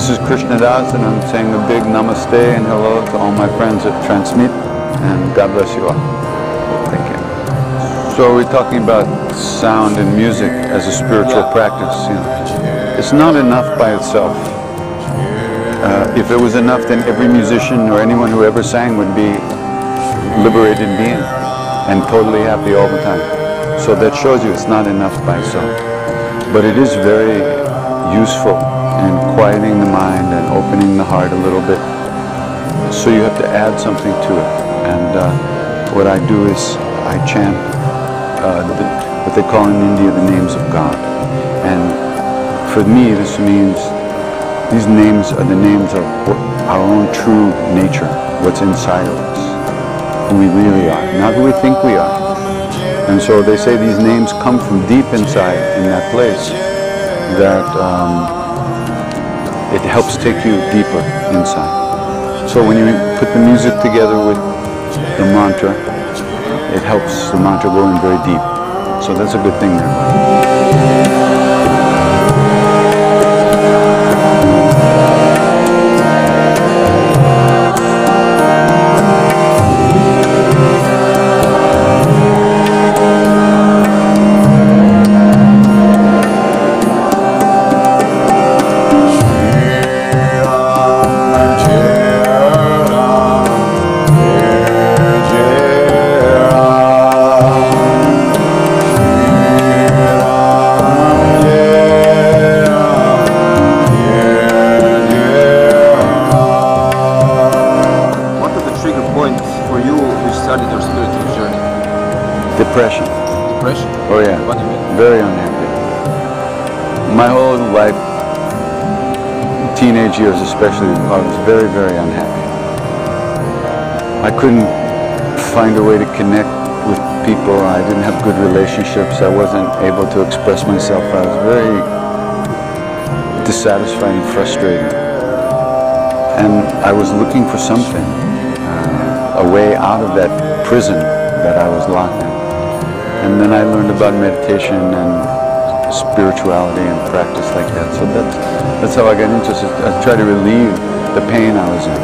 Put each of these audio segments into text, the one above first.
This is Krishna Das, and I'm saying a big namaste and hello to all my friends at Transmit, and God bless you all. Thank you. So we're talking about sound and music as a spiritual practice. You know, it's not enough by itself. If it was enough, then every musician or anyone who ever sang would be liberated being and totally happy all the time. So that shows you it's not enough by itself. But it is very useful in quieting the mind and opening the heart a little bit. So you have to add something to it. And what I do is I chant what they call in India the names of God. And for me this means these names are the names of our own true nature, what's inside of us, who we really are, not who we think we are. And so they say these names come from deep inside in that place, that it helps take you deeper inside. So when you put the music together with the mantra, it helps the mantra go in very deep. So that's a good thing there. Depression. Depression? Oh yeah. What do you mean? Very unhappy. My whole life, teenage years especially, I was very, very unhappy. I couldn't find a way to connect with people. I didn't have good relationships. I wasn't able to express myself. I was very dissatisfied and frustrated. And I was looking for something, a way out of that prison that I was locked in. And then I learned about meditation and spirituality and practice like that. So that's how I got interested. I tried to relieve the pain I was in.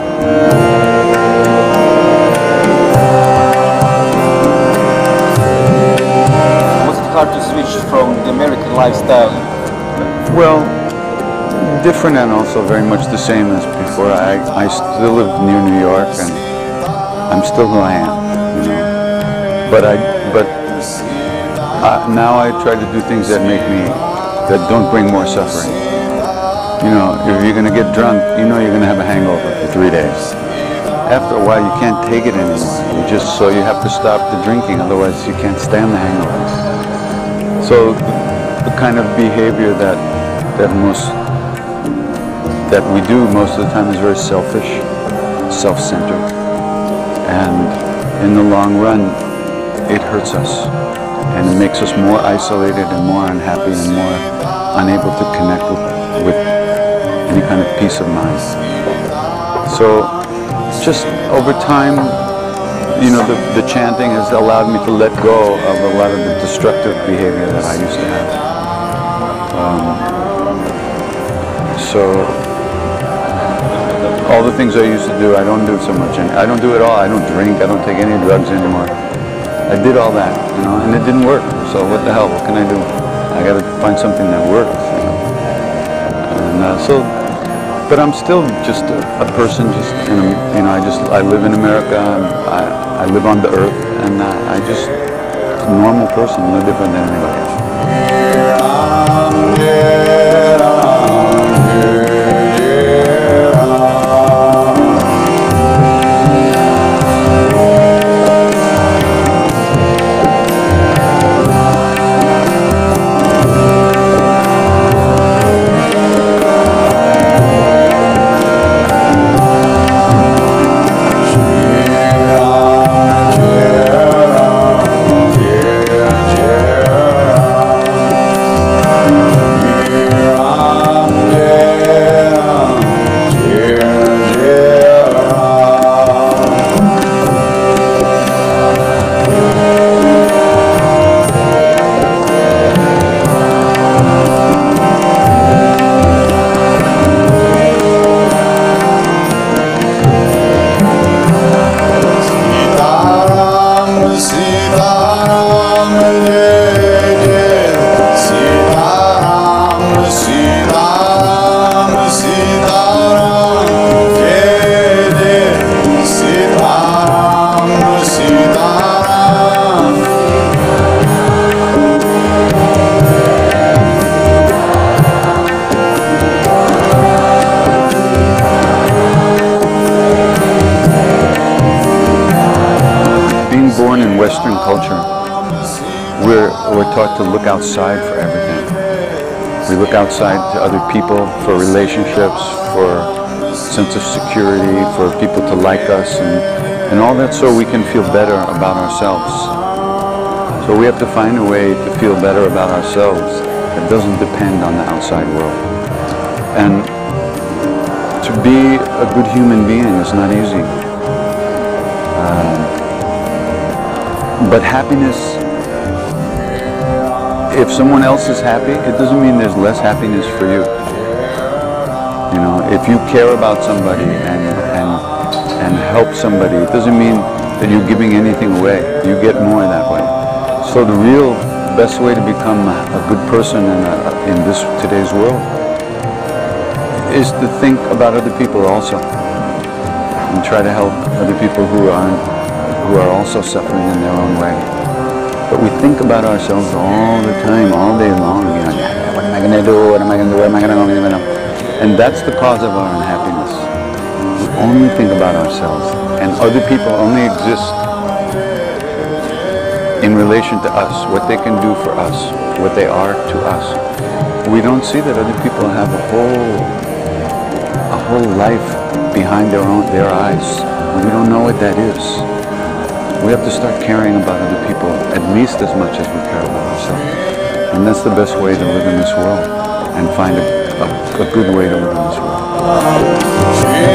Was it hard to switch from the American lifestyle? Well, different and also very much the same as before. I still live near New York, and I'm still who I am, you know. But now I try to do things that that don't bring more suffering. You know, if you're going to get drunk, you know you're going to have a hangover for 3 days. After a while, you can't take it anymore. So you have to stop the drinking, otherwise you can't stand the hangover. So the kind of behavior that we do most of the time is very selfish, self-centered, and in the long run, it hurts us. And it makes us more isolated and more unhappy and more unable to connect with any kind of peace of mind. So just over time, you know, the chanting has allowed me to let go of a lot of the destructive behavior that I used to have. So all the things I used to do, I don't do so much. And I don't do it all. I don't drink. I don't take any drugs anymore. I did all that, you know, and it didn't work. So what the hell? What can I do? I got to find something that works, you know. And but I'm still just a person. Just you know, I live in America. I live on the earth, and I just a normal person, no different than anybody else. taught to look outside for everything. We look outside to other people for relationships, for sense of security, for people to like us, and all that so we can feel better about ourselves. So we have to find a way to feel better about ourselves that doesn't depend on the outside world. And to be a good human being is not easy. But happiness, if someone else is happy, it doesn't mean there's less happiness for you. You know, if you care about somebody and help somebody, it doesn't mean that you're giving anything away. You get more that way. So the real best way to become a good person in this today's world is to think about other people also, and try to help other people who are also suffering in their own way. But we think about ourselves all the time, all day long. You know, what am I going to do? What am I going to do? What am I going to do? And that's the cause of our unhappiness. We only think about ourselves, and other people only exist in relation to us, what they can do for us, what they are to us. We don't see that other people have a whole life behind their eyes. We don't know what that is. We have to start caring about other people at least as much as we care about ourselves. And that's the best way to live in this world, and find a good way to live in this world.